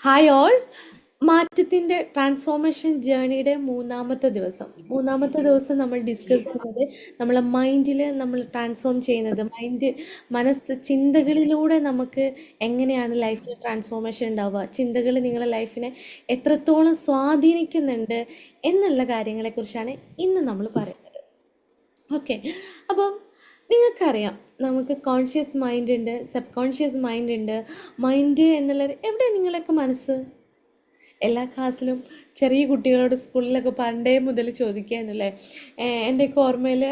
Hi all. മാറ്റത്തിൻ്റെ transformation ജേണിയുടെ മൂന്നാമത്തെ ദിവസം നമ്മൾ ഡിസ്കസ് ചെയ്യുന്നത് നമ്മളെ മൈൻഡിൽ നമ്മൾ ട്രാൻസ്ഫോം ചെയ്യുന്നത് മനസ്സ് ചിന്തകളിലൂടെ നമുക്ക് എങ്ങനെയാണ് ലൈഫിൽ ട്രാൻസ്ഫോർമേഷൻ ഉണ്ടാവുക, ചിന്തകൾ നിങ്ങളെ ലൈഫിനെ എത്രത്തോളം സ്വാധീനിക്കുന്നുണ്ട് എന്നുള്ള കാര്യങ്ങളെക്കുറിച്ചാണ് ഇന്ന് നമ്മൾ പറയുന്നത്. ഓക്കെ, അപ്പം നിങ്ങൾക്കറിയാം നമുക്ക് കോൺഷ്യസ് മൈൻഡ് ഉണ്ട്, സബ് കോൺഷ്യസ് മൈൻഡ് ഉണ്ട്. മൈൻഡ് എന്നുള്ളത് എവിടെ നിങ്ങളൊക്കെ മനസ്സ്? എല്ലാ ക്ലാസ്സിലും ചെറിയ കുട്ടികളോട് സ്കൂളിലൊക്കെ പണ്ടേ മുതൽ ചോദിക്കായിരുന്നല്ലേ. എൻ്റെയൊക്കെ ഓർമ്മയിൽ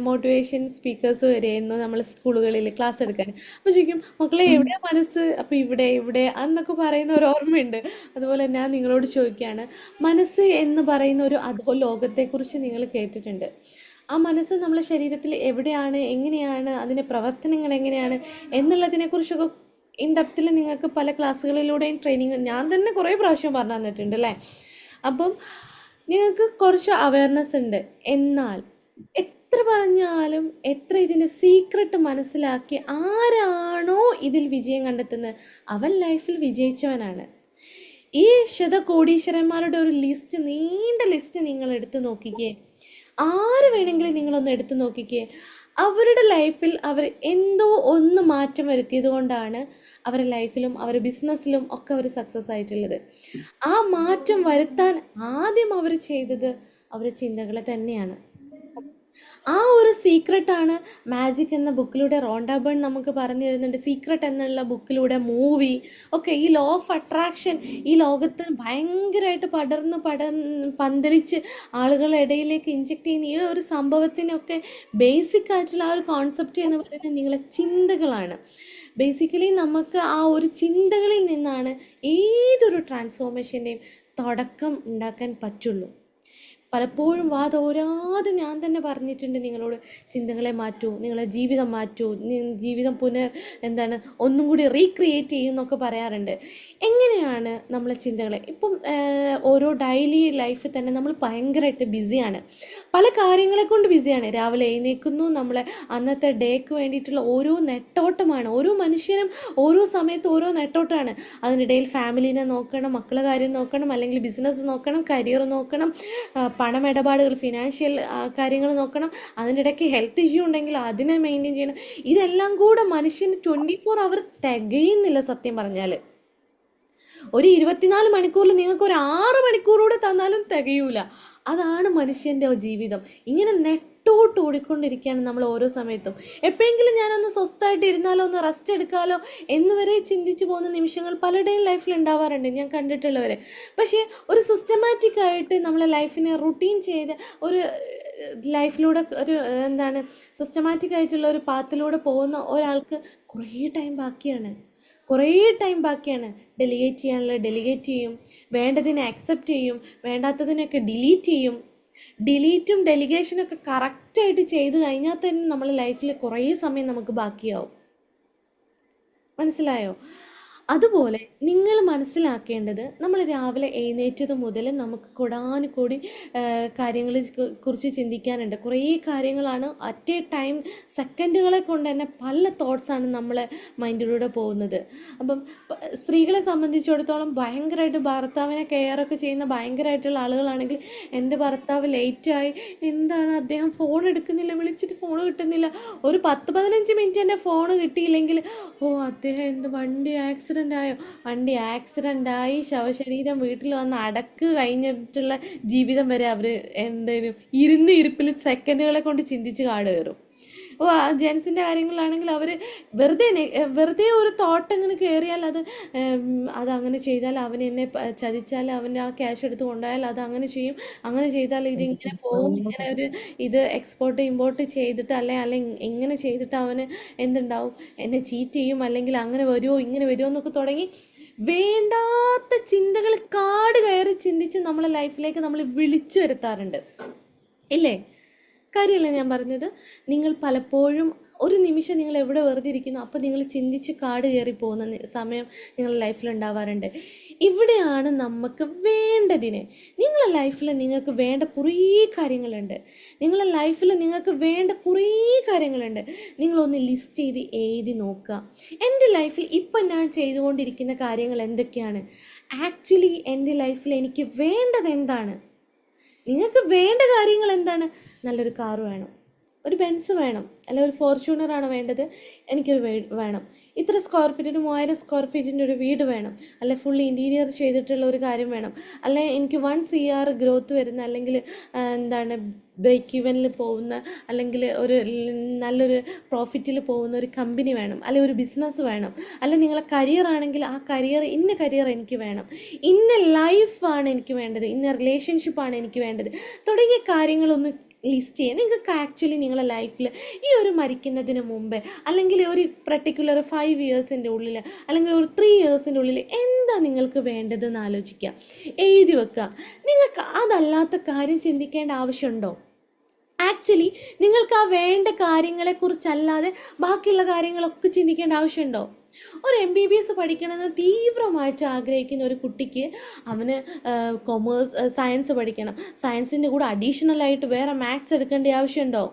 മോട്ടിവേഷൻ സ്പീക്കേഴ്സ് വരെയായിരുന്നു നമ്മൾ സ്കൂളുകളിൽ ക്ലാസ് എടുക്കാൻ. അപ്പോൾ ചോദിക്കും, മക്കളെ എവിടെയാ മനസ്സ്? അപ്പോൾ ഇവിടെ ഇവിടെ എന്നൊക്കെ പറയുന്ന ഒരു ഓർമ്മയുണ്ട്. അതുപോലെ ഞാൻ നിങ്ങളോട് ചോദിക്കുകയാണ്, മനസ്സ് എന്ന് പറയുന്ന ഒരു അധോ ലോകത്തെക്കുറിച്ച് നിങ്ങൾ കേട്ടിട്ടുണ്ട്? ആ മനസ്സ് നമ്മളെ ശരീരത്തിൽ എവിടെയാണ്, എങ്ങനെയാണ്, അതിൻ്റെ പ്രവർത്തനങ്ങൾ എങ്ങനെയാണ് എന്നുള്ളതിനെക്കുറിച്ചൊക്കെ ഇൻ ഡെപ്തിൽ നിങ്ങൾക്ക് പല ക്ലാസ്സുകളിലൂടെയും ട്രെയിനിങ് ഞാൻ തന്നെ കുറേ പ്രാവശ്യം പറഞ്ഞു തന്നിട്ടുണ്ട് അല്ലേ. അപ്പം നിങ്ങൾക്ക് കുറച്ച് അവയർനെസ് ഉണ്ട്. എന്നാൽ എത്ര പറഞ്ഞാലും എത്ര ഇതിൻ്റെ സീക്രട്ട് മനസ്സിലാക്കി ആരാണോ ഇതിൽ വിജയം കണ്ടെത്തുന്നത് അവൻ ലൈഫിൽ വിജയിച്ചവനാണ്. ഈ ശതകോടീശ്വരന്മാരുടെ ഒരു ലിസ്റ്റ്, നീണ്ട ലിസ്റ്റ് നിങ്ങൾ എടുത്തു നോക്കിക്കേ. ആര് വേണമെങ്കിലും നിങ്ങളൊന്ന് എടുത്തു നോക്കിക്കേ. അവരുടെ ലൈഫിൽ അവർ എന്തോ ഒന്ന് മാറ്റം വരുത്തിയത് കൊണ്ടാണ് അവരുടെ ലൈഫിലും അവരുടെ ബിസിനസ്സിലും ഒക്കെ അവർ സക്സസ് ആയിട്ടുള്ളത്. ആ മാറ്റം വരുത്താൻ ആദ്യം അവർ ചെയ്തത് അവരുടെ ചിന്തകളെ തന്നെയാണ്. ആ ഒരു സീക്രട്ടാണ് മാജിക് എന്ന ബുക്കിലൂടെ റോണ്ട ബേൺ നമുക്ക് പറഞ്ഞു തരുന്നുണ്ട്. സീക്രട്ട് എന്നുള്ള ബുക്കിലൂടെ, മൂവി ഒക്കെ ഈ ലോ ഓഫ് അട്രാക്ഷൻ ഈ ലോകത്ത് ഭയങ്കരമായിട്ട് പന്തലിച്ച് ആളുകളുടെ ഇടയിലേക്ക് ഇൻജെക്ട് ചെയ്യുന്ന ഈ ഒരു സംഭവത്തിനൊക്കെ ബേസിക് ആയിട്ടുള്ള ആ ഒരു കോൺസെപ്റ്റ് എന്ന് പറയുന്നത് നിങ്ങളെ ചിന്തകളാണ്. ബേസിക്കലി നമുക്ക് ആ ഒരു ചിന്തകളിൽ നിന്നാണ് ഏതൊരു ട്രാൻസ്ഫോർമേഷൻ്റെയും തുടക്കം ഉണ്ടാക്കാൻ പറ്റുള്ളൂ. പലപ്പോഴും വാതോരാതെ ഞാൻ തന്നെ പറഞ്ഞിട്ടുണ്ട് നിങ്ങളോട്, ചിന്തകളെ മാറ്റൂ, നിങ്ങളെ ജീവിതം മാറ്റൂ, ജീവിതം ഒന്നും കൂടി റീക്രിയേറ്റ് ചെയ്യുമെന്നൊക്കെ പറയാറുണ്ട്. എങ്ങനെയാണ് നമ്മളെ ചിന്തകളെ ഇപ്പം ഓരോ ഡെയിലി ലൈഫിൽ തന്നെ നമ്മൾ ഭയങ്കരമായിട്ട് ബിസിയാണ്, പല കാര്യങ്ങളെ കൊണ്ട് ബിസിയാണ്. രാവിലെ എഴുന്നേൽക്കുന്നു, നമ്മളെ അന്നത്തെ ഡേക്ക് വേണ്ടിയിട്ടുള്ള ഓരോ നെട്ടോട്ടമാണ്. ഓരോ മനുഷ്യനും ഓരോ സമയത്ത് ഓരോ നെട്ടോട്ടമാണ്. അതിനിടയിൽ ഫാമിലീനെ നോക്കണം, മക്കളെ കാര്യം നോക്കണം, അല്ലെങ്കിൽ ബിസിനസ് നോക്കണം, കരിയർ നോക്കണം, പണമിടപാടുകൾ, ഫിനാൻഷ്യൽ കാര്യങ്ങൾ നോക്കണം, അതിനിടയ്ക്ക് ഹെൽത്ത് ഇഷ്യൂ ഉണ്ടെങ്കിൽ അതിനെ മെയിൻറ്റെയിൻ ചെയ്യണം. ഇതെല്ലാം കൂടെ മനുഷ്യന് 24 അവർ തികയുന്നില്ല സത്യം പറഞ്ഞാൽ. ഒരു 24 മണിക്കൂറിൽ നിങ്ങൾക്ക് ഒരു 6 മണിക്കൂറൂടെ തന്നാലും തികയൂല. അതാണ് മനുഷ്യൻ്റെ ജീവിതം. ഇങ്ങനെ നെട്ടോട്ട് ഓടിക്കൊണ്ടിരിക്കുകയാണ് നമ്മൾ ഓരോ സമയത്തും. എപ്പോഴെങ്കിലും ഞാനൊന്ന് സ്വസ്ഥമായിട്ട് ഇരുന്നാലോ, ഒന്ന് റെസ്റ്റ് എടുക്കാലോ എന്ന് വരെ ചിന്തിച്ചു പോകുന്ന നിമിഷങ്ങൾ പലരുടെയും ലൈഫിൽ ഉണ്ടാവാറുണ്ട്, ഞാൻ കണ്ടിട്ടുള്ളവരെ. പക്ഷേ ഒരു സിസ്റ്റമാറ്റിക് ആയിട്ട് നമ്മളെ ലൈഫിനെ റുട്ടീൻ ചെയ്ത് ഒരു ലൈഫിലൂടെ ഒരു സിസ്റ്റമാറ്റിക് ആയിട്ടുള്ള ഒരു പാത്തിലൂടെ പോകുന്ന ഒരാൾക്ക് കുറേ ടൈം ബാക്കിയാണ്. ഡെലിഗേറ്റ് ചെയ്യാനുള്ള ഡെലിഗേറ്റ് ചെയ്യും, വേണ്ടതിനെ അക്സെപ്റ്റ് ചെയ്യും, വേണ്ടാത്തതിനൊക്കെ ഡിലീറ്റ് ചെയ്യും. ഡിലീറ്റും ഡെലിഗേഷനൊക്കെ കറക്റ്റായിട്ട് ചെയ്ത് കഴിഞ്ഞാൽ തന്നെ നമ്മളെ ലൈഫിൽ കുറേ സമയം നമുക്ക് ബാക്കിയാവും. മനസ്സിലായോ? അതുപോലെ നിങ്ങൾ മനസ്സിലാക്കേണ്ടത്, നമ്മൾ രാവിലെ എഴുന്നേറ്റത് മുതൽ നമുക്ക് കൊടാനുകൂടി കാര്യങ്ങളെ കുറിച്ച് ചിന്തിക്കാനുണ്ട്. കുറേ കാര്യങ്ങളാണ് അറ്റ് എ ടൈം, സെക്കൻഡുകളെ കൊണ്ട് തന്നെ പല തോട്ട്സാണ് നമ്മളെ മൈൻഡിലൂടെ പോകുന്നത്. അപ്പം സ്ത്രീകളെ സംബന്ധിച്ചിടത്തോളം ഭയങ്കരമായിട്ട് ഭർത്താവിനെ കെയറൊക്കെ ചെയ്യുന്ന ഭയങ്കരമായിട്ടുള്ള ആളുകളാണെങ്കിൽ, എൻ്റെ ഭർത്താവ് ലേറ്റായി, എന്താണ് അദ്ദേഹം ഫോൺ എടുക്കുന്നില്ല, വിളിച്ചിട്ട് ഫോൺ കിട്ടുന്നില്ല, ഒരു 10-15 മിനിറ്റ് എൻ്റെ ഫോൺ കിട്ടിയില്ലെങ്കിൽ അദ്ദേഹം വണ്ടി ആക്സിഡൻ്റ് ആയി ശവശരീരം വീട്ടിൽ വന്ന് അടക്ക് കഴിഞ്ഞിട്ടുള്ള ജീവിതം വരെ അവർ ഇരിപ്പിൽ സെക്കൻഡുകളെ കൊണ്ട് ചിന്തിച്ച് കാട് കയറും. ജെൻസിൻ്റെ കാര്യങ്ങളിലാണെങ്കിൽ അവർ വെറുതെ ഒരു തോട്ട് ഇങ്ങനെ കയറിയാൽ അതങ്ങനെ ചെയ്താൽ, അവൻ എന്നെ ചതിച്ചാൽ, അവൻ ആ ക്യാഷ് എടുത്ത് കൊണ്ടുപോയാൽ അത് അങ്ങനെ ചെയ്യും, അങ്ങനെ ചെയ്താൽ ഇതിങ്ങനെ പോകും, ഇങ്ങനെ ഇത് എക്സ്പോർട്ട് ഇമ്പോർട്ട് ചെയ്തിട്ട് അല്ലെങ്കിൽ ഇങ്ങനെ ചെയ്തിട്ട് അവന് എന്തുണ്ടാവും, എന്നെ ചീറ്റ് ചെയ്യും, അല്ലെങ്കിൽ അങ്ങനെ വരുമോ ഇങ്ങനെ വരുമോ എന്നൊക്കെ തുടങ്ങി വേണ്ടാത്ത ചിന്തകൾ കാട് കയറി ചിന്തിച്ച് നമ്മളെ ലൈഫിലേക്ക് നമ്മൾ വിളിച്ചു വരുത്താറുണ്ട്, ഇല്ലേ? കാര്യമല്ല ഞാൻ പറഞ്ഞത്. നിങ്ങൾ പലപ്പോഴും ഒരു നിമിഷം നിങ്ങൾ എവിടെ വെറുതെ ഇരിക്കുന്നു അപ്പോൾ നിങ്ങൾ ചിന്തിച്ച് കാട് കയറി പോകുന്ന സമയം നിങ്ങളുടെ ലൈഫിൽ ഉണ്ടാവാറുണ്ട്. ഇവിടെയാണ് നമുക്ക് വേണ്ടതിന്, നിങ്ങളുടെ ലൈഫിൽ നിങ്ങൾക്ക് വേണ്ട കുറേ കാര്യങ്ങളുണ്ട്. നിങ്ങളുടെ ലൈഫിൽ നിങ്ങൾക്ക് വേണ്ട കുറേ കാര്യങ്ങളുണ്ട്. നിങ്ങളൊന്ന് ലിസ്റ്റ് ചെയ്ത് എഴുതി നോക്കുക. എൻ്റെ ലൈഫിൽ ഇപ്പം ഞാൻ ചെയ്തുകൊണ്ടിരിക്കുന്ന കാര്യങ്ങൾ എന്തൊക്കെയാണ്? ആക്ച്വലി എൻ്റെ ലൈഫിൽ എനിക്ക് വേണ്ടത് എന്താണ്? നിങ്ങൾക്ക് വേണ്ട കാര്യങ്ങൾ എന്താണ്? നല്ലൊരു കാറ് വേണം, ഒരു ബെൻസ് വേണം, അല്ല ഒരു ഫോർച്യൂണറാണ് വേണ്ടത്, എനിക്കൊരു വേണം. ഇത്ര സ്ക്വയർ ഫീറ്റിന് 3000 സ്ക്വയർ ഫീറ്റിൻ്റെ ഒരു വീട് വേണം, അല്ലെ ഫുൾ ഇൻറ്റീരിയർ ചെയ്തിട്ടുള്ള ഒരു കാര്യം വേണം, അല്ലെ എനിക്ക് 1 CR ഗ്രോത്ത് വരുന്ന, അല്ലെങ്കിൽ എന്താണ് ബ്രേക്ക് ഈവനിൽ പോകുന്ന, അല്ലെങ്കിൽ ഒരു നല്ലൊരു പ്രോഫിറ്റിൽ പോകുന്ന ഒരു കമ്പനി വേണം, അല്ലെ ഒരു ബിസിനസ് വേണം, അല്ലെ നിങ്ങളെ കരിയർ ആണെങ്കിൽ ആ കരിയർ, ഇന്ന കരിയർ എനിക്ക് വേണം, ഇന്ന ലൈഫാണ് എനിക്ക് വേണ്ടത്, ഇന്ന റിലേഷൻഷിപ്പാണ് എനിക്ക് വേണ്ടത് തുടങ്ങിയ കാര്യങ്ങളൊന്ന് ലിസ്റ്റ് ചെയ്യുക. നിങ്ങൾക്ക് ആക്ച്വലി നിങ്ങളുടെ ലൈഫിൽ ഈ ഒരു മരിക്കുന്നതിന് മുമ്പ്, അല്ലെങ്കിൽ ഒരു പർട്ടിക്കുലർ 5 ഇയേഴ്സിൻ്റെ ഉള്ളിൽ, അല്ലെങ്കിൽ ഒരു 3 ഇയേഴ്സിൻ്റെ ഉള്ളിൽ എന്താ നിങ്ങൾക്ക് വേണ്ടതെന്ന് ആലോചിക്കുക, എഴുതി വെക്കുക. നിങ്ങൾക്ക് അതല്ലാത്ത കാര്യം ചിന്തിക്കേണ്ട ആവശ്യമുണ്ടോ? ആക്ച്വലി നിങ്ങൾക്ക് ആ വേണ്ട കാര്യങ്ങളെക്കുറിച്ചല്ലാതെ ബാക്കിയുള്ള കാര്യങ്ങളൊക്കെ ചിന്തിക്കേണ്ട ആവശ്യമുണ്ടോ? ഒരു MBBS പഠിക്കണമെന്ന് തീവ്രമായിട്ട് ആഗ്രഹിക്കുന്ന ഒരു കുട്ടിക്ക് അവന് സയൻസ് പഠിക്കണം, സയൻസിൻ്റെ കൂടെ അഡീഷണലായിട്ട് വേറെ മാത്സ് എടുക്കേണ്ട ആവശ്യമുണ്ടോ?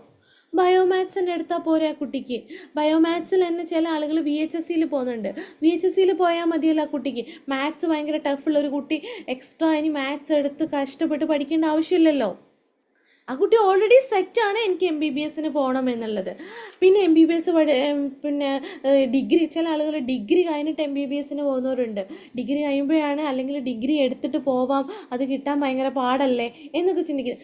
ബയോമാത്സിൻ്റെ എടുത്താൽ പോരെ ആ കുട്ടിക്ക്. ബയോമാത്സിൽ തന്നെ ചില ആളുകൾ VHSCയിൽ പോകുന്നുണ്ട്. VHSCയിൽ പോയാൽ മതിയല്ലോ ആ കുട്ടിക്ക്. മാത്സ് ഭയങ്കര ടഫുള്ളൊരു കുട്ടി എക്സ്ട്രാ ഇനി മാത്സ് എടുത്ത് കഷ്ടപ്പെട്ട് പഠിക്കേണ്ട ആവശ്യമില്ലല്ലോ. ആ കുട്ടി ഓൾറെഡി സെറ്റാണ് എനിക്ക് MBBSന് പോകണം എന്നുള്ളത്. പിന്നെ MBBS പിന്നെ ഡിഗ്രി, ചില ആളുകൾ ഡിഗ്രി കഴിഞ്ഞിട്ട് MBBSന് പോകുന്നവരുണ്ട്. ഡിഗ്രി കഴിയുമ്പോഴാണ്, അല്ലെങ്കിൽ ഡിഗ്രി എടുത്തിട്ട് പോവാം, അത് കിട്ടാൻ ഭയങ്കര പാടല്ലേ എന്നൊക്കെ ചിന്തിക്കുന്നത്.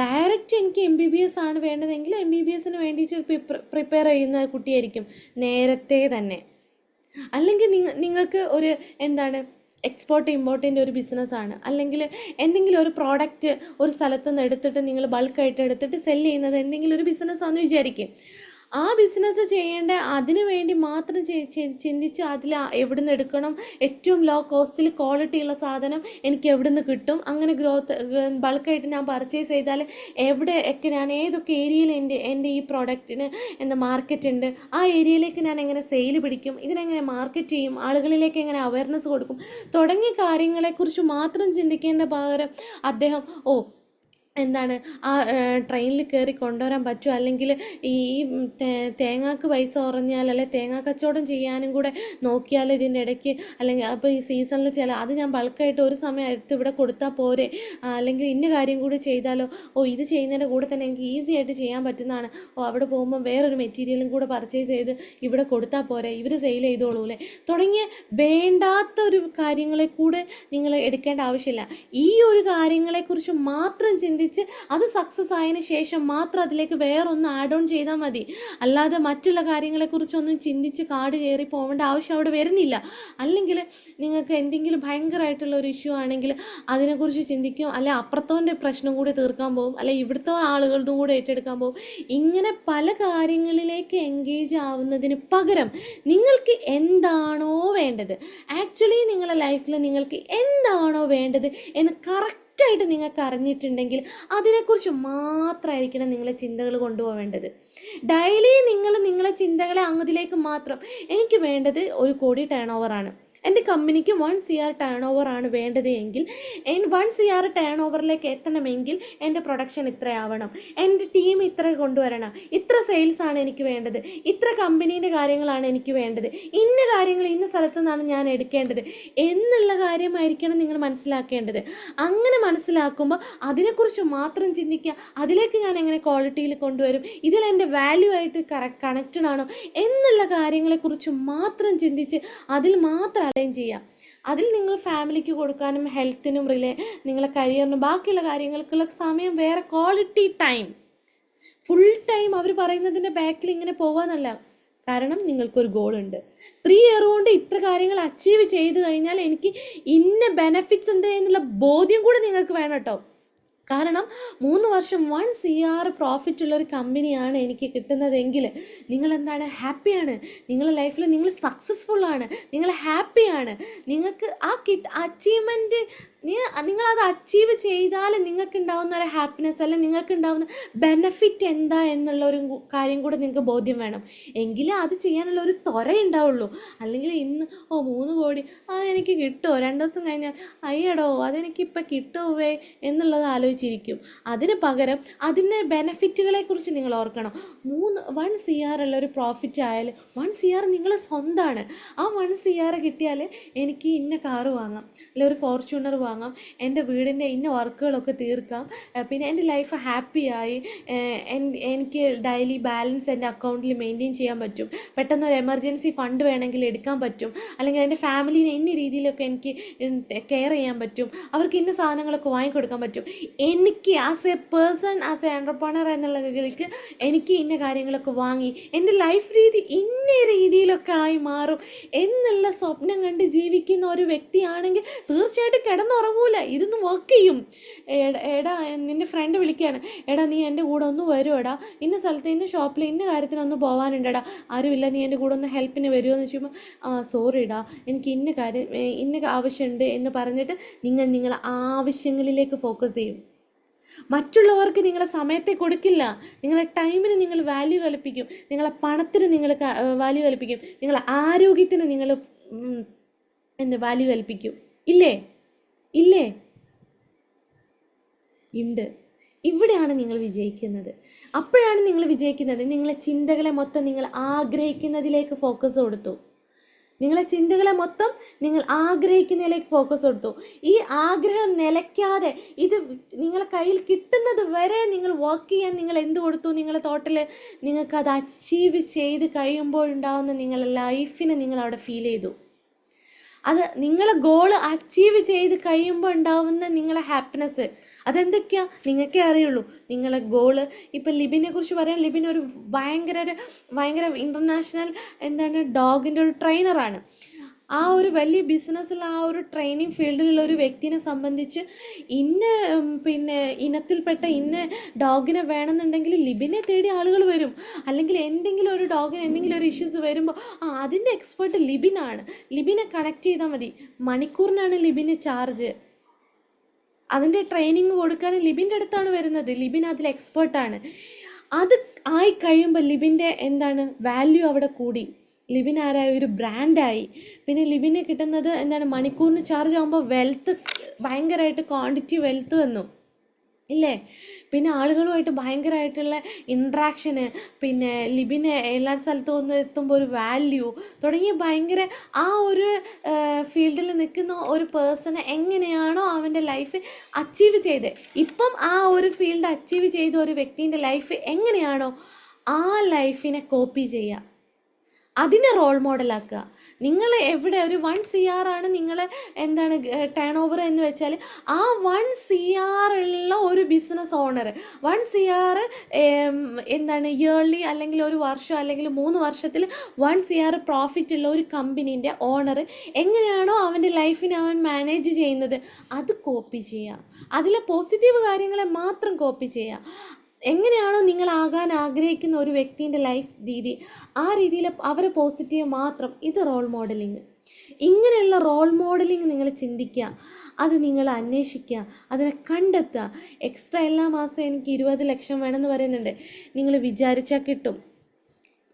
ഡയറക്റ്റ് എനിക്ക് MBBS ആണ് വേണ്ടതെങ്കിൽ MBBSന് വേണ്ടിയിട്ട് പ്രിപ്പയർ ചെയ്യുന്ന കുട്ടിയായിരിക്കും നേരത്തെ തന്നെ. അല്ലെങ്കിൽ നിങ്ങൾക്ക് ഒരു എന്താണ് എക്സ്പോർട്ട് ഇമ്പോർട്ടിൻ്റെ ഒരു ബിസിനസ്സാണ്, അല്ലെങ്കിൽ എന്തെങ്കിലും ഒരു പ്രോഡക്റ്റ് ഒരു സ്ഥലത്ത് നിന്ന് എടുത്തിട്ട് നിങ്ങൾ ബൾക്കായിട്ട് എടുത്തിട്ട് സെല് ചെയ്യുന്നത് എന്തെങ്കിലും ഒരു ബിസിനസ്സാണെന്ന് വിചാരിക്കും. ആ ബിസിനസ് ചെയ്യേണ്ട അതിനു വേണ്ടി മാത്രം ചിന്തിച്ച് അതിൽ എവിടുന്ന് എടുക്കണം, ഏറ്റവും ലോ കോസ്റ്റിൽ ക്വാളിറ്റിയുള്ള സാധനം എനിക്ക് എവിടുന്ന് കിട്ടും, അങ്ങനെ ബൾക്കായിട്ട് ഞാൻ പർച്ചേസ് ചെയ്താൽ എവിടെയൊക്കെ ഞാൻ ഏതൊക്കെ ഏരിയയിൽ എൻ്റെ ഈ പ്രോഡക്റ്റിന് എന്താ മാർക്കറ്റ് ഉണ്ട്, ആ ഏരിയയിലേക്ക് ഞാൻ എങ്ങനെ സെയിൽ പിടിക്കും, ഇതിനെങ്ങനെ മാർക്കറ്റ് ചെയ്യും, ആളുകളിലേക്ക് എങ്ങനെ അവയർനെസ് കൊടുക്കും തുടങ്ങിയ കാര്യങ്ങളെക്കുറിച്ച് മാത്രം ചിന്തിക്കേണ്ട പകരം അദ്ദേഹം എന്താണ് ആ ട്രെയിനിൽ കയറി കൊണ്ടുവരാൻ പറ്റുമോ, അല്ലെങ്കിൽ ഈ തേങ്ങാക്ക് പൈസ കുറഞ്ഞാൽ, അല്ലെങ്കിൽ തേങ്ങാ കച്ചവടം ചെയ്യാനും കൂടെ നോക്കിയാൽ ഇതിൻ്റെ ഇടയ്ക്ക്, അല്ലെങ്കിൽ അപ്പോൾ ഈ സീസണിൽ അത് ഞാൻ ബൾക്കായിട്ട് ഒരു സമയം എടുത്ത് ഇവിടെ കൊടുത്താൽ പോരെ, അല്ലെങ്കിൽ ഇന്ന കാര്യം കൂടി ചെയ്താലോ, ഇത് ചെയ്യുന്നതിൻ്റെ കൂടെ തന്നെ എനിക്ക് ഈസി ആയിട്ട് ചെയ്യാൻ പറ്റുന്നതാണ്, അവിടെ പോകുമ്പോൾ വേറൊരു മെറ്റീരിയലും കൂടെ പർച്ചേസ് ചെയ്ത് ഇവിടെ കൊടുത്താൽ പോരെ, ഇവർ സെയിൽ ചെയ്തോളൂ അല്ലേ തുടങ്ങിയ വേണ്ടാത്ത ഒരു കാര്യങ്ങളെ കൂടെ നിങ്ങൾ എടുക്കേണ്ട ആവശ്യമില്ല. ഈ ഒരു കാര്യങ്ങളെക്കുറിച്ച് മാത്രം ചിന്തിച്ച് അത് സക്സസ് ആയതിനു ശേഷം മാത്രം അതിലേക്ക് വേറൊന്ന് ആഡ് ഓൺ ചെയ്താൽ മതി. അല്ലാതെ മറ്റുള്ള കാര്യങ്ങളെക്കുറിച്ചൊന്നും ചിന്തിച്ച് കാട് കയറി പോകേണ്ട ആവശ്യം അവിടെ വരുന്നില്ല. അല്ലെങ്കിൽ നിങ്ങൾക്ക് എന്തെങ്കിലും ഭയങ്കരമായിട്ടുള്ള ഒരു ഇഷ്യൂ ആണെങ്കിൽ അതിനെക്കുറിച്ച് ചിന്തിക്കും, അല്ലെ അപ്പുറത്തോൻ്റെ പ്രശ്നം കൂടി തീർക്കാൻ പോകും, അല്ലെ ഇവിടുത്തെ ആളുകളുടെ കൂടെ ഏറ്റെടുക്കാൻ പോകും. ഇങ്ങനെ പല കാര്യങ്ങളിലേക്ക് എൻഗേജ് ആവുന്നതിന് പകരം നിങ്ങൾക്ക് എന്താണോ വേണ്ടത്, ആക്ച്വലി നിങ്ങളുടെ ലൈഫിൽ നിങ്ങൾക്ക് എന്താണോ വേണ്ടത് എന്ന് കറക്റ്റായിട്ട് നിങ്ങൾക്ക് അറിഞ്ഞിട്ടുണ്ടെങ്കിൽ അതിനെക്കുറിച്ച് മാത്രമായിരിക്കണം നിങ്ങളെ ചിന്തകൾ കൊണ്ടുപോകേണ്ടത്. ഡെയിലി നിങ്ങളെ ചിന്തകളെ അങ്ങതിലേക്ക് മാത്രം, എനിക്ക് വേണ്ടത് 1 കോടി ടേൺ ഓവറാണ്, എൻ്റെ കമ്പനിക്ക് 1 CR ടേൺ ഓവറാണ് വേണ്ടത് എങ്കിൽ 1 CR ടേൺ ഓവറിലേക്ക് എത്തണമെങ്കിൽ എൻ്റെ പ്രൊഡക്ഷൻ ഇത്രയാവണം, എൻ്റെ ടീം ഇത്ര കൊണ്ടുവരണം, ഇത്ര സെയിൽസാണ് എനിക്ക് വേണ്ടത്, ഇത്ര കമ്പനീൻ്റെ കാര്യങ്ങളാണ് എനിക്ക് വേണ്ടത്, ഇന്ന കാര്യങ്ങൾ ഇന്ന സ്ഥലത്തു നിന്നാണ് ഞാൻ എടുക്കേണ്ടത് എന്നുള്ള കാര്യമായിരിക്കണം നിങ്ങൾ മനസ്സിലാക്കേണ്ടത്. അങ്ങനെ മനസ്സിലാക്കുമ്പോൾ അതിനെക്കുറിച്ച് മാത്രം ചിന്തിക്കുക, അതിലേക്ക് ഞാൻ എങ്ങനെ ക്വാളിറ്റിയിൽ കൊണ്ടുവരും, ഇതിൽ എൻ്റെ വാല്യൂ ആയിട്ട് കണക്റ്റഡ് ആണോ എന്നുള്ള കാര്യങ്ങളെക്കുറിച്ച് മാത്രം ചിന്തിച്ച് അതിൽ മാത്രം അലൈൻ ചെയ്യുക. അതിൽ നിങ്ങൾ ഫാമിലിക്ക് കൊടുക്കാനും ഹെൽത്തിനും നിങ്ങളെ കരിയറിനും ബാക്കിയുള്ള കാര്യങ്ങൾക്കുള്ള സമയം വേറെ ക്വാളിറ്റി ടൈം, ഫുൾ ടൈം അവർ പറയുന്നതിൻ്റെ ബാക്കിൽ ഇങ്ങനെ പോകാനല്ല. കാരണം നിങ്ങൾക്കൊരു ഗോളുണ്ട്, 3 ഇയർ കൊണ്ട് ഇത്ര കാര്യങ്ങൾ അച്ചീവ് ചെയ്ത് കഴിഞ്ഞാൽ എനിക്ക് ഇന്ന ബെനഫിറ്റ്സ് ഉണ്ട് എന്നുള്ള ബോധ്യം കൂടി നിങ്ങൾക്ക് വേണം കേട്ടോ. കാരണം 3 വർഷം 1 CR പ്രോഫിറ്റ് ഉള്ളൊരു കമ്പനിയാണ് എനിക്ക് കിട്ടുന്നതെങ്കിൽ നിങ്ങളെന്താണ് ഹാപ്പിയാണ്, നിങ്ങളുടെ ലൈഫിൽ നിങ്ങൾ സക്സസ്ഫുള്ളാണ്, നിങ്ങൾ ഹാപ്പിയാണ്, നിങ്ങൾക്ക് ആ അച്ചീവ്മെൻറ്റ് നിങ്ങളത് അച്ചീവ് ചെയ്താൽ നിങ്ങൾക്ക് ഉണ്ടാവുന്ന ഒരു ഹാപ്പിനെസ്, അല്ലെങ്കിൽ നിങ്ങൾക്ക് ഉണ്ടാവുന്ന ബെനഫിറ്റ് എന്താ എന്നുള്ള ഒരു കാര്യം കൂടെ നിങ്ങൾക്ക് ബോധ്യം വേണം. എങ്കിലേ അത് ചെയ്യാനുള്ള ഒരു ത്വര ഉണ്ടാവുള്ളൂ. അല്ലെങ്കിൽ ഇന്ന് 3 കോടി അതെനിക്ക് കിട്ടുമോ, 2 ദിവസം കഴിഞ്ഞാൽ അയ്യടോ അതെനിക്കിപ്പോൾ കിട്ടുമേ എന്നുള്ളത് ആലോചിച്ചിരിക്കും. അതിന് പകരം അതിൻ്റെ ബെനഫിറ്റുകളെക്കുറിച്ച് നിങ്ങൾ ഓർക്കണം. 1 CR ഉള്ള ഒരു പ്രോഫിറ്റ് ആയാൽ 1 CR നിങ്ങളെ സ്വന്തമാണ്. ആ 1 CR കിട്ടിയാൽ എനിക്ക് ഇന്ന കാറ് വാങ്ങാം, അല്ലെങ്കിൽ ഒരു ഫോർച്യൂണർ വാങ്ങാം, എൻ്റെ വീടിൻ്റെ ഇന്ന വർക്കുകളൊക്കെ തീർക്കാം, പിന്നെ എൻ്റെ ലൈഫ് ഹാപ്പിയായി, എനിക്ക് ഡെയിലി ബാലൻസ് എൻ്റെ അക്കൗണ്ടിൽ മെയിൻറ്റെയിൻ ചെയ്യാൻ പറ്റും, പെട്ടെന്നൊരു എമർജൻസി ഫണ്ട് വേണമെങ്കിൽ എടുക്കാൻ പറ്റും, അല്ലെങ്കിൽ എൻ്റെ ഫാമിലീനെ ഇന്ന രീതിയിലൊക്കെ എനിക്ക് കെയർ ചെയ്യാൻ പറ്റും, അവർക്ക് ഇന്ന സാധനങ്ങളൊക്കെ വാങ്ങിക്കൊടുക്കാൻ പറ്റും. എനിക്ക് as A person, as A entrepreneur എന്നുള്ള രീതിയിലേക്ക് എനിക്ക് ഇന്ന കാര്യങ്ങളൊക്കെ വാങ്ങി എൻ്റെ ലൈഫ് രീതി ഇന്ന രീതിയിലൊക്കെ ആയി മാറും എന്നുള്ള സ്വപ്നം കണ്ട് ജീവിക്കുന്ന ഒരു വ്യക്തിയാണെങ്കിൽ തീർച്ചയായിട്ടും കിടന്നുറങ്ങൂല, ഇരുന്ന് വർക്ക് ചെയ്യും. എടാ നിൻ്റെ ഫ്രണ്ട് വിളിക്കുകയാണ്, എടാ നീ എൻ്റെ കൂടെ ഒന്ന് വരുമോടാ, ഇന്ന സ്ഥലത്ത് ഇന്ന ഷോപ്പിൽ ഇന്ന കാര്യത്തിനൊന്ന് പോകാനുണ്ടടാ, ആരുമില്ല, നീ എൻ്റെ കൂടെ ഒന്ന് ഹെൽപ്പിന് വരുമോ എന്ന് ചോദിക്കുമ്പോൾ സോറിടാ എനിക്ക് ഇന്ന കാര്യം ഇന്ന ആവശ്യമുണ്ട് എന്ന് പറഞ്ഞിട്ട് നിങ്ങളെ ആവശ്യങ്ങളിലേക്ക് ഫോക്കസ് ചെയ്യും. മറ്റുള്ളവർക്ക് നിങ്ങളെ സമയത്തെ കൊടുക്കില്ല, നിങ്ങളെ ടൈമിന് നിങ്ങൾ വാല്യൂ കൽപ്പിക്കും, നിങ്ങളെ പണത്തിന് നിങ്ങൾ വാല്യൂ കൽപ്പിക്കും, നിങ്ങളെ ആരോഗ്യത്തിന് നിങ്ങൾ വാല്യൂ കൽപ്പിക്കും. ഇല്ലേ? ഇല്ലേ? ഉണ്ട്. ഇവിടെയാണ് നിങ്ങൾ വിജയിക്കുന്നത്. അപ്പോഴാണ് നിങ്ങൾ വിജയിക്കുന്നത്. നിങ്ങളെ ചിന്തകളെ മൊത്തം നിങ്ങൾ ആഗ്രഹിക്കുന്നതിലേക്ക് ഫോക്കസ് കൊടുത്തു. നിങ്ങളെ ചിന്തകളെ മൊത്തം നിങ്ങൾ ആഗ്രഹിക്കുന്നതിലേക്ക് ഫോക്കസ് കൊടുത്തു. ഈ ആഗ്രഹം നിലയ്ക്കാതെ ഇത് നിങ്ങളെ കയ്യിൽ കിട്ടുന്നത് വരെ നിങ്ങൾ വർക്ക് ചെയ്യാൻ നിങ്ങൾ എന്ത് കൊടുത്തു? നിങ്ങളെ തോട്ടിൽ നിങ്ങൾക്കത് അച്ചീവ് ചെയ്ത് കഴിയുമ്പോഴുണ്ടാകുന്ന നിങ്ങളുടെ ലൈഫിനെ നിങ്ങൾ അവിടെ ഫീൽ ചെയ്തു. അത് നിങ്ങളെ ഗോള് അച്ചീവ് ചെയ്ത് കഴിയുമ്പോൾ ഉണ്ടാവുന്ന നിങ്ങളെ ഹാപ്പിനെസ് അതെന്തൊക്കെയാണ് നിങ്ങൾക്കേ അറിയുള്ളൂ. നിങ്ങളെ ഗോള് ഇപ്പം ലിബിനെ കുറിച്ച് പറയാൻ, ലിബിൻ ഒരു ഭയങ്കര ഇൻ്റർനാഷണൽ ഡോഗിൻ്റെ ഒരു ട്രെയിനറാണ്. ആ ഒരു വലിയ ബിസിനസ്സിൽ ആ ഒരു ട്രെയിനിങ് ഫീൽഡിലുള്ള ഒരു വ്യക്തിനെ സംബന്ധിച്ച് ഇനത്തിൽപ്പെട്ട ഡോഗിനെ വേണമെന്നുണ്ടെങ്കിൽ ലിബിനെ തേടി ആളുകൾ വരും. അല്ലെങ്കിൽ എന്തെങ്കിലും ഒരു ഡോഗിന് എന്തെങ്കിലും ഒരു ഇഷ്യൂസ് വരുമ്പോൾ അതിൻ്റെ എക്സ്പേർട്ട് ലിബിനാണ്, ലിബിനെ കണക്ട് ചെയ്താൽ മതി. മണിക്കൂറിനാണ് ലിബിന് ചാർജ്. അതിൻ്റെ ട്രെയിനിങ് കൊടുക്കാൻ ലിബിൻ്റെ അടുത്താണ് വരുന്നത്. ലിബിൻ അതിൽ എക്സ്പേർട്ടാണ്. അത് ആയി കഴിയുമ്പോൾ ലിബിൻ്റെ വാല്യൂ അവിടെ കൂടി. ലിബിൻ ആരായ ഒരു ബ്രാൻഡായി. പിന്നെ ലിബിന് കിട്ടുന്നത് മണിക്കൂറിന് ചാർജ് ആകുമ്പോൾ വെൽത്ത് ഭയങ്കരമായിട്ട് ക്വാണ്ടിറ്റി വെൽത്ത് വന്നു ഇല്ലേ? പിന്നെ ആളുകളുമായിട്ട് ഭയങ്കരമായിട്ടുള്ള ഇൻട്രാക്ഷന്, പിന്നെ ലിബിന് എല്ലാ സ്ഥലത്തും ഒന്ന് എത്തുമ്പോൾ ഒരു വാല്യൂ തുടങ്ങിയ ഭയങ്കര ആ ഒരു ഫീൽഡിൽ നിൽക്കുന്ന ഒരു പേഴ്സണെ എങ്ങനെയാണോ അവൻ്റെ ലൈഫ് അച്ചീവ് ചെയ്ത്, ഇപ്പം ആ ഒരു ഫീൽഡ് അച്ചീവ് ചെയ്ത ഒരു വ്യക്തിൻ്റെ ലൈഫ് എങ്ങനെയാണോ ആ ലൈഫിനെ കോപ്പി ചെയ്യുക, അതിനെ റോൾ മോഡലാക്കുക. നിങ്ങൾ എവിടെ ഒരു 1 CR ആണ് നിങ്ങൾ ടേൺ ഓവർ എന്ന് വെച്ചാൽ ആ 1 CR ഉള്ള ഒരു ബിസിനസ് ഓണർ, 1 CR ഇയർലി അല്ലെങ്കിൽ ഒരു വർഷം അല്ലെങ്കിൽ 3 വർഷത്തിൽ 1 CR പ്രോഫിറ്റ് ഉള്ള ഒരു കമ്പനീൻ്റെ ഓണർ എങ്ങനെയാണോ അവൻ്റെ ലൈഫിനെ അവൻ മാനേജ് ചെയ്യുന്നത് അത് കോപ്പി ചെയ്യുക. അതിലെ പോസിറ്റീവ് കാര്യങ്ങളെ മാത്രം കോപ്പി ചെയ്യുക. എങ്ങനെയാണോ നിങ്ങളാകാൻ ആഗ്രഹിക്കുന്ന ഒരു വ്യക്തിൻ്റെ ലൈഫ് രീതി, ആ രീതിയിൽ അവരെ പോസിറ്റീവ് മാത്രം. ഇത് റോൾ മോഡലിങ്. ഇങ്ങനെയുള്ള റോൾ മോഡലിങ് നിങ്ങൾ ചിന്തിക്കുക, അത് നിങ്ങൾ അന്വേഷിക്കുക, അതിനെ കണ്ടെത്തുക. എക്സ്ട്രാ എല്ലാ മാസവും എനിക്ക് 20 ലക്ഷം വേണമെന്ന് പറയുന്നുണ്ട്. നിങ്ങൾ വിചാരിച്ചാൽ കിട്ടും.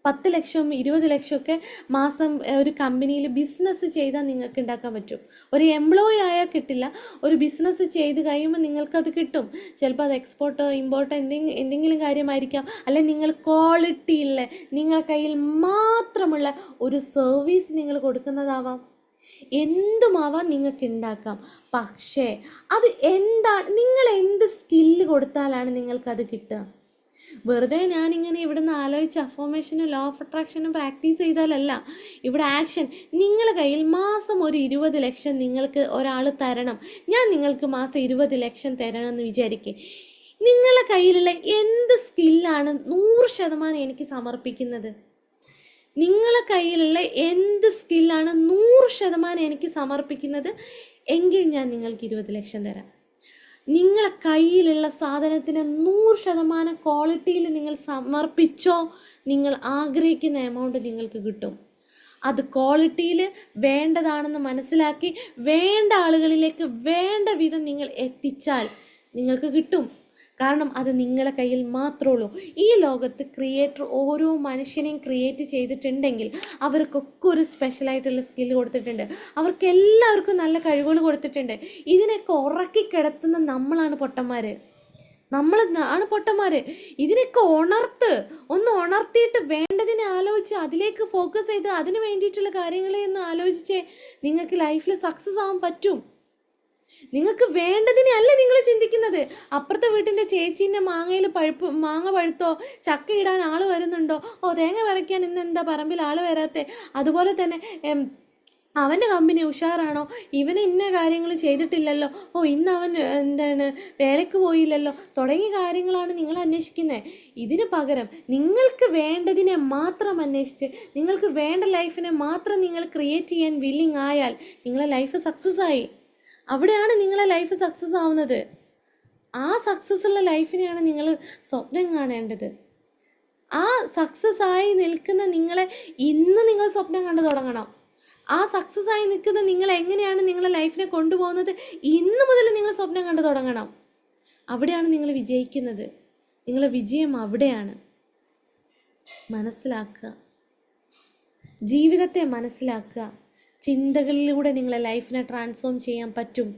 10 ലക്ഷവും 20 ലക്ഷമൊക്കെ മാസം ഒരു കമ്പനിയിൽ ബിസിനസ് ചെയ്താൽ നിങ്ങൾക്ക് ഉണ്ടാക്കാൻ പറ്റും. ഒരു എംപ്ലോയി ആയാൽ കിട്ടില്ല. ഒരു ബിസിനസ് ചെയ്ത് കഴിയുമ്പോൾ നിങ്ങൾക്കത് കിട്ടും. ചിലപ്പോൾ അത് എക്സ്പോർട്ടോ ഇമ്പോർട്ടോ എന്തെങ്കിലും കാര്യമായിരിക്കാം. അല്ലെങ്കിൽ നിങ്ങൾ ക്വാളിറ്റിയുള്ള നിങ്ങൾ കയ്യിൽ മാത്രമുള്ള ഒരു സർവീസ് നിങ്ങൾ കൊടുക്കുന്നതാവാം. എന്തുമാവാം നിങ്ങൾക്ക് ഉണ്ടാക്കാം. പക്ഷേ അത് നിങ്ങൾ എന്ത് സ്കില്ല് കൊടുത്താലാണ് നിങ്ങൾക്കത് കിട്ടുക? വെറുതെ ഞാനിങ്ങനെ ഇവിടുന്ന് ആലോചിച്ച് അഫോർമേഷനും ലോ ഓഫ് അട്രാക്ഷനും പ്രാക്ടീസ് ചെയ്താലല്ല. ഇവിടെ ആക്ഷൻ. നിങ്ങളുടെ കയ്യിൽ മാസം ഒരു 20 ലക്ഷം നിങ്ങൾക്ക് ഒരാൾ തരണം. ഞാൻ നിങ്ങൾക്ക് മാസം 20 ലക്ഷം തരണം എന്ന് വിചാരിക്കുക. നിങ്ങളുടെ കയ്യിലുള്ള എന്ത് സ്കില്ലാണ് 100% എനിക്ക് സമർപ്പിക്കുന്നത്? നിങ്ങളുടെ കയ്യിലുള്ള എന്ത് സ്കില്ലാണ് 100% എനിക്ക് സമർപ്പിക്കുന്നത് എങ്കിൽ ഞാൻ നിങ്ങൾക്ക് 20 ലക്ഷം തരാം. നിങ്ങളെ കയ്യിലുള്ള സാധനത്തിന് 100% ക്വാളിറ്റിയിൽ നിങ്ങൾ സമർപ്പിച്ചോ, നിങ്ങൾ ആഗ്രഹിക്കുന്ന എമൗണ്ട് നിങ്ങൾക്ക് കിട്ടും. അത് ക്വാളിറ്റിയിൽ വേണ്ടതാണെന്ന് മനസ്സിലാക്കി വേണ്ട ആളുകളിലേക്ക് വേണ്ട വിധം നിങ്ങൾ എത്തിച്ചാൽ നിങ്ങൾക്ക് കിട്ടും. കാരണം അത് നിങ്ങളെ കയ്യിൽ മാത്രമേ ഉള്ളൂ. ഈ ലോകത്ത് ക്രിയേറ്റർ ഓരോ മനുഷ്യനെയും ക്രിയേറ്റ് ചെയ്തിട്ടുണ്ടെങ്കിൽ അവർക്കൊക്കെ ഒരു സ്പെഷ്യലായിട്ടുള്ള സ്കില്ല് കൊടുത്തിട്ടുണ്ട്. അവർക്ക് എല്ലാവർക്കും നല്ല കഴിവുകൾ കൊടുത്തിട്ടുണ്ട്. ഇതിനൊക്കെ ഉറക്കി കിടത്തുന്ന നമ്മളാണ് പൊട്ടന്മാർ. നമ്മൾ ആണ് പൊട്ടന്മാർ. ഇതിനൊക്കെ ഒന്ന് ഉണർത്തിയിട്ട് വേണ്ടതിനെ ആലോചിച്ച് അതിലേക്ക് ഫോക്കസ് ചെയ്ത് അതിന് വേണ്ടിയിട്ടുള്ള കാര്യങ്ങളെ ഒന്ന് ആലോചിച്ചേ നിങ്ങൾക്ക് ലൈഫിൽ സക്സസ് ആവാൻ പറ്റും. നിങ്ങൾക്ക് വേണ്ടതിനെ അല്ല നിങ്ങൾ ചിന്തിക്കുന്നത്. അപ്പുറത്തെ വീട്ടിൻ്റെ ചേച്ചീൻ്റെ മാങ്ങ പഴുത്തോ, ചക്ക ഇടാൻ ആൾ വരുന്നുണ്ടോ, തേങ്ങ പറിക്കാൻ ഇന്ന് എന്താ പറമ്പിൽ ആൾ വരാത്തെ, അതുപോലെ തന്നെ അവൻ്റെ കമ്പനി ഉഷാറാണോ, ഇവന് ഇന്ന കാര്യങ്ങൾ ചെയ്തിട്ടില്ലല്ലോ, ഇന്ന് അവൻ വേലയ്ക്ക് പോയില്ലല്ലോ, തുടങ്ങിയ കാര്യങ്ങളാണ് നിങ്ങൾ അന്വേഷിക്കുന്നത്. ഇതിന് പകരം നിങ്ങൾക്ക് വേണ്ടതിനെ മാത്രം അന്വേഷിച്ച് നിങ്ങൾക്ക് വേണ്ട ലൈഫിനെ മാത്രം നിങ്ങൾ ക്രിയേറ്റ് ചെയ്യാൻ വില്ലിങ് ആയാൽ നിങ്ങളെ ലൈഫ് സക്സസ് ആയി. അവിടെയാണ് നിങ്ങളെ ലൈഫ് സക്സസ് ആവുന്നത്. ആ സക്സസ് ഉള്ള ലൈഫിനെയാണ് നിങ്ങൾ സ്വപ്നം കാണേണ്ടത്. ആ സക്സസ് ആയി നിൽക്കുന്ന നിങ്ങളെ ഇന്ന് നിങ്ങൾ സ്വപ്നം കണ്ടു തുടങ്ങണം. ആ സക്സസ് ആയി നിൽക്കുന്ന നിങ്ങൾ എങ്ങനെയാണ് നിങ്ങളെ ലൈഫിനെ കൊണ്ടുപോകുന്നത് ഇന്ന് മുതൽ നിങ്ങൾ സ്വപ്നം കണ്ടു തുടങ്ങണം. അവിടെയാണ് നിങ്ങൾ വിജയിക്കുന്നത്. നിങ്ങളെ വിജയം അവിടെയാണ്. മനസ്സിലാക്കുക, ജീവിതത്തെ മനസ്സിലാക്കുക. ചിന്തകളിലൂടെ നിങ്ങളെ ലൈഫിനെ ട്രാൻസ്ഫോം ചെയ്യാൻ പറ്റും.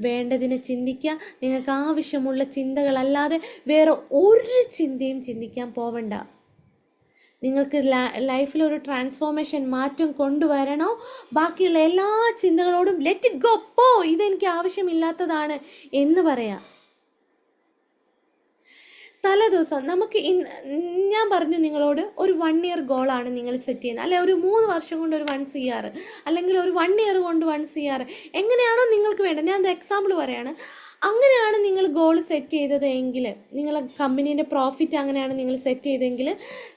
വേണ്ടതിനെ ചിന്തിക്കുക. നിങ്ങൾക്ക് ആവശ്യമുള്ള ചിന്തകളല്ലാതെ വേറെ ഒരു ചിന്തയും ചിന്തിക്കാൻ പോവണ്ട. നിങ്ങൾക്ക് ലൈഫിലൊരു ട്രാൻസ്ഫോർമേഷൻ മാറ്റം കൊണ്ടുവരണോ, ബാക്കിയുള്ള എല്ലാ ചിന്തകളോടും ലെറ്റ് ഇറ്റ് ഗോ, ഇതെനിക്ക് ആവശ്യമില്ലാത്തതാണ് എന്ന് പറയാം. തലേദിവസം നമുക്ക് ഞാൻ പറഞ്ഞു നിങ്ങളോട് ഒരു 1 ഇയർ ഗോളാണ് നിങ്ങൾ സെറ്റ് ചെയ്യുന്നത്, അല്ലെ ഒരു 3 വർഷം കൊണ്ട് ഒരു 1 CR, അല്ലെങ്കിൽ ഒരു 1 ഇയർ കൊണ്ട് 1 CR, എങ്ങനെയാണോ നിങ്ങൾക്ക് വേണ്ടത്. ഞാൻ എക്സാമ്പിൾ പറയാണ്. അങ്ങനെയാണ് നിങ്ങൾ ഗോൾ സെറ്റ് ചെയ്തത് എങ്കിൽ, നിങ്ങളെ കമ്പനീൻ്റെ പ്രോഫിറ്റ് അങ്ങനെയാണ് നിങ്ങൾ സെറ്റ് ചെയ്തെങ്കിൽ,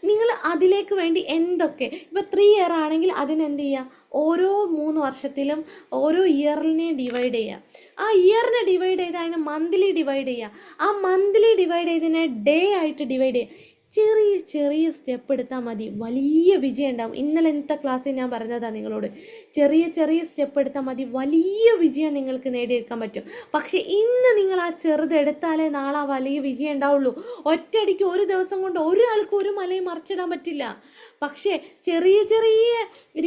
നിങ്ങൾ അതിലേക്ക് വേണ്ടി എന്തൊക്കെ, ഇപ്പോൾ 3 ഇയർ ആണെങ്കിൽ അതിനെന്ത് ചെയ്യുക, ഓരോ 3 വർഷത്തിലും ഓരോ ഇയറിനെ ഡിവൈഡ് ചെയ്യുക. ആ ഇയറിനെ ഡിവൈഡ് ചെയ്ത് അതിനെ മന്ത്ലി ഡിവൈഡ് ചെയ്യുക. ആ മന്ത്ലി ഡിവൈഡ് ചെയ്തതിനെ ഡേ ആയിട്ട് ഡിവൈഡ് ചെയ്യുക. ചെറിയ ചെറിയ സ്റ്റെപ്പ് എടുത്താൽ മതി, വലിയ വിജയം ഉണ്ടാവും. ഇന്നത്തെ ക്ലാസ്സിൽ ഞാൻ പറഞ്ഞതാണ് നിങ്ങളോട്. ചെറിയ ചെറിയ സ്റ്റെപ്പ് എടുത്താൽ മതി, വലിയ വിജയം നിങ്ങൾക്ക് നേടിയെടുക്കാൻ പറ്റും. പക്ഷേ ഇന്ന് നിങ്ങൾ ആ ചെറുതെടുത്താലേ നാളെ ആ വലിയ വിജയം ഉണ്ടാവുള്ളൂ. ഒറ്റയടിക്ക് ഒരു ദിവസം കൊണ്ട് ഒരാൾക്ക് ഒരു മലയും മറിച്ചിടാൻ പറ്റില്ല. പക്ഷേ ചെറിയ ചെറിയ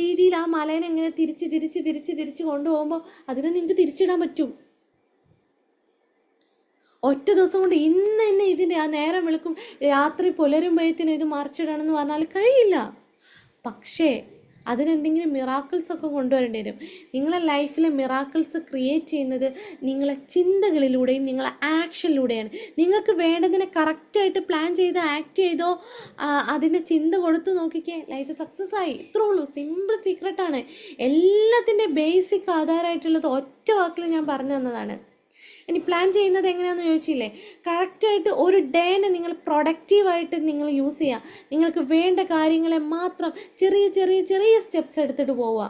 രീതിയിൽ ആ മലേനെ ഇങ്ങനെ തിരിച്ച് കൊണ്ടുപോകുമ്പോൾ അതിനെ നിങ്ങൾക്ക് തിരിച്ചിടാൻ പറ്റും. ഒറ്റ ദിവസം കൊണ്ട് ഇന്ന് തന്നെ ഇതിൻ്റെ ആ നേരം വെളുക്കും രാത്രി പുലരുമ്പോഴത്തേനും ഇത് മറിച്ചിടണമെന്ന് പറഞ്ഞാൽ കഴിയില്ല. പക്ഷേ അതിനെന്തെങ്കിലും മിറാക്കിൾസ് ഒക്കെ കൊണ്ടുവരേണ്ടി വരും. നിങ്ങളെ ലൈഫിലെ മിറാക്കിൾസ് ക്രിയേറ്റ് ചെയ്യുന്നത് നിങ്ങളെ ചിന്തകളിലൂടെയും നിങ്ങളെ ആക്ഷനിലൂടെയാണ്. നിങ്ങൾക്ക് വേണ്ടതിനെ കറക്റ്റായിട്ട് പ്ലാൻ ചെയ്ത് ആക്ട് ചെയ്തോ, അതിൻ്റെ ചിന്ത കൊടുത്തു നോക്കിക്കേ, ലൈഫ് സക്സസ് ആയി. ഇത്രേ ഉള്ളൂ. സിമ്പിൾ സീക്രട്ടാണ്. എല്ലാത്തിൻ്റെ ബേസിക് ആധാരമായിട്ടുള്ളത് ഒറ്റ വാക്കിൽ ഞാൻ പറഞ്ഞു തന്നതാണ്. ഇനി പ്ലാൻ ചെയ്യുന്നത് എങ്ങനെയാണെന്ന് ചോദിച്ചില്ലേ, കറക്റ്റായിട്ട് ഒരു ഡേനെ നിങ്ങൾ പ്രൊഡക്റ്റീവായിട്ട് നിങ്ങൾ യൂസ് ചെയ്യുക. നിങ്ങൾക്ക് വേണ്ട കാര്യങ്ങളെ മാത്രം ചെറിയ ചെറിയ ചെറിയ സ്റ്റെപ്സ് എടുത്തിട്ട് പോവുക.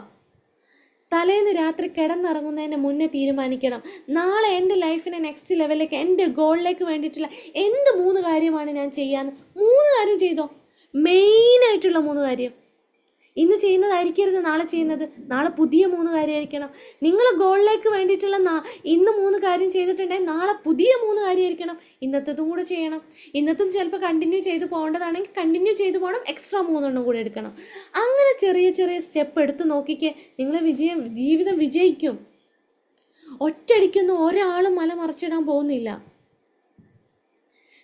തലേന്ന് രാത്രി കിടന്നിറങ്ങുന്നതിന് മുന്നേ തീരുമാനിക്കണം, നാളെ എൻ്റെ ലൈഫിനെ നെക്സ്റ്റ് ലെവലിലേക്ക്, എൻ്റെ ഗോളിലേക്ക് വേണ്ടിയിട്ടുള്ള 3 കാര്യമാണ് ഞാൻ ചെയ്യാന്ന്. 3 കാര്യം ചെയ്തോ. മെയിനായിട്ടുള്ള 3 കാര്യം. ഇന്ന് ചെയ്യുന്നതായിരിക്കരുത് നാളെ ചെയ്യുന്നത്. നാളെ പുതിയ 3 കാര്യമായിരിക്കണം. നിങ്ങൾ ഗോളിലേക്ക് വേണ്ടിയിട്ടുള്ള ഇന്ന് 3 കാര്യം ചെയ്തിട്ടുണ്ടെങ്കിൽ നാളെ പുതിയ 3 കാര്യമായിരിക്കണം. ഇന്നത്തേതും കൂടെ ചെയ്യണം. ഇന്നത്തും ചിലപ്പോൾ കണ്ടിന്യൂ ചെയ്ത് പോകേണ്ടതാണെങ്കിൽ കണ്ടിന്യൂ ചെയ്ത് പോകണം. എക്സ്ട്രാ 3 കൂടെ എടുക്കണം. അങ്ങനെ ചെറിയ ചെറിയ സ്റ്റെപ്പ് എടുത്ത് നോക്കിക്കേ, നിങ്ങളെ ജീവിതം വിജയിക്കും. ഒറ്റയടിക്കൊന്നും ഒരാളും മല മറിച്ചിടാൻ പോകുന്നില്ല.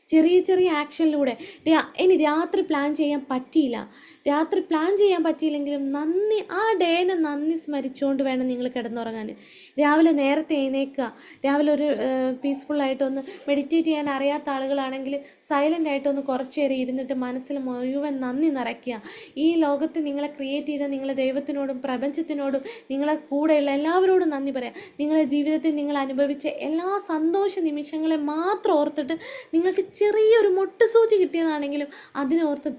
ചെറിയ ചെറിയ ആക്ഷനിലൂടെ. ഇനി രാത്രി പ്ലാൻ ചെയ്യാൻ പറ്റിയില്ലെങ്കിലും ആ ഡേനെ നന്ദി സ്മരിച്ചുകൊണ്ട് വേണം നിങ്ങൾ കിടന്നുറങ്ങാൻ. രാവിലെ നേരത്തെ എഴുന്നേൽക്കുക. രാവിലെ ഒരു പീസ്ഫുള്ളായിട്ടൊന്ന് മെഡിറ്റേറ്റ് ചെയ്യാൻ അറിയാത്ത ആളുകളാണെങ്കിൽ സൈലൻ്റ് ആയിട്ടൊന്ന് കുറച്ച് നേരം ഇരുന്നിട്ട് മനസ്സിൽ മുഴുവൻ നന്ദി നിറയ്ക്കുക. ഈ ലോകത്ത് നിങ്ങളെ ക്രിയേറ്റ് ചെയ്ത നിങ്ങളെ ദൈവത്തിനോടും പ്രപഞ്ചത്തിനോടും നിങ്ങളെ കൂടെയുള്ള എല്ലാവരോടും നന്ദി പറയാം. നിങ്ങളെ ജീവിതത്തിൽ നിങ്ങൾ അനുഭവിച്ച എല്ലാ സന്തോഷ നിമിഷങ്ങളെ മാത്രം ഓർത്തിട്ട്, നിങ്ങൾക്ക് ചെറിയൊരു സൂചി കിട്ടിയതാണെങ്കിലും അതിനോർത്ത്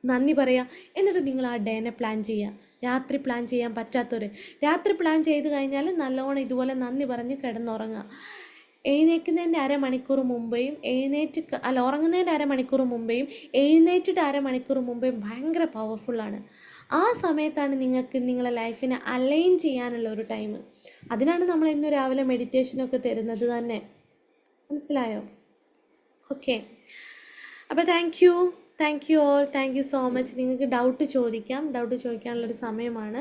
നന്ദി പറയുക. എന്നിട്ട് നിങ്ങൾ ആ ഡേനെ പ്ലാൻ ചെയ്യുക. രാത്രി പ്ലാൻ ചെയ്യാൻ പറ്റാത്തവർ രാത്രി പ്ലാൻ ചെയ്ത് കഴിഞ്ഞാൽ നല്ലോണം ഇതുപോലെ നന്ദി പറഞ്ഞ് കിടന്നുറങ്ങുക. എഴുന്നേൽക്കുന്നതിൻ്റെ അരമണിക്കൂർ മുമ്പേയും ഉറങ്ങുന്നതിൻ്റെ അരമണിക്കൂർ മുമ്പേയും എഴുന്നേറ്റിട്ട് അരമണിക്കൂർ മുമ്പേയും ഭയങ്കര പവർഫുള്ളാണ്. ആ സമയത്താണ് നിങ്ങൾക്ക് നിങ്ങളെ ലൈഫിനെ അലൈൻ ചെയ്യാനുള്ള ഒരു ടൈം. അതിനാണ് നമ്മൾ ഇന്ന് രാവിലെ മെഡിറ്റേഷനൊക്കെ തരുന്നത് തന്നെ. മനസ്സിലായോ? ഓക്കെ. അപ്പോൾ thank you all, thank you so much. നിങ്ങൾക്ക് ഡൗട്ട് ചോദിക്കാനുള്ളൊരു സമയമാണ്.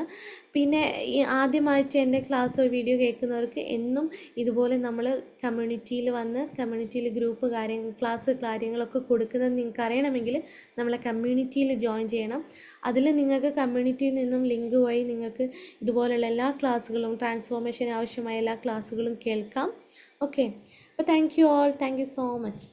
പിന്നെ ഈ ആദ്യമായിട്ട് എൻ്റെ ക്ലാസ് വീഡിയോ കേൾക്കുന്നവർക്ക് എന്നും ഇതുപോലെ നമ്മൾ കമ്മ്യൂണിറ്റിയിൽ വന്ന് കമ്മ്യൂണിറ്റിയിൽ ഗ്രൂപ്പ് ക്ലാസ് കാര്യങ്ങളൊക്കെ കൊടുക്കുന്നത് നിങ്ങൾക്ക് അറിയണമെങ്കിൽ നമ്മളെ കമ്മ്യൂണിറ്റിയിൽ ജോയിൻ ചെയ്യണം. അതിൽ നിങ്ങൾക്ക് കമ്മ്യൂണിറ്റിയിൽ നിന്നും ലിങ്ക് വഴി നിങ്ങൾക്ക് ഇതുപോലുള്ള എല്ലാ ക്ലാസ്സുകളും ട്രാൻസ്ഫോർമേഷൻ ആവശ്യമായ എല്ലാ ക്ലാസ്സുകളും കേൾക്കാം. ഓക്കെ. അപ്പോൾ thank you all, thank you so much.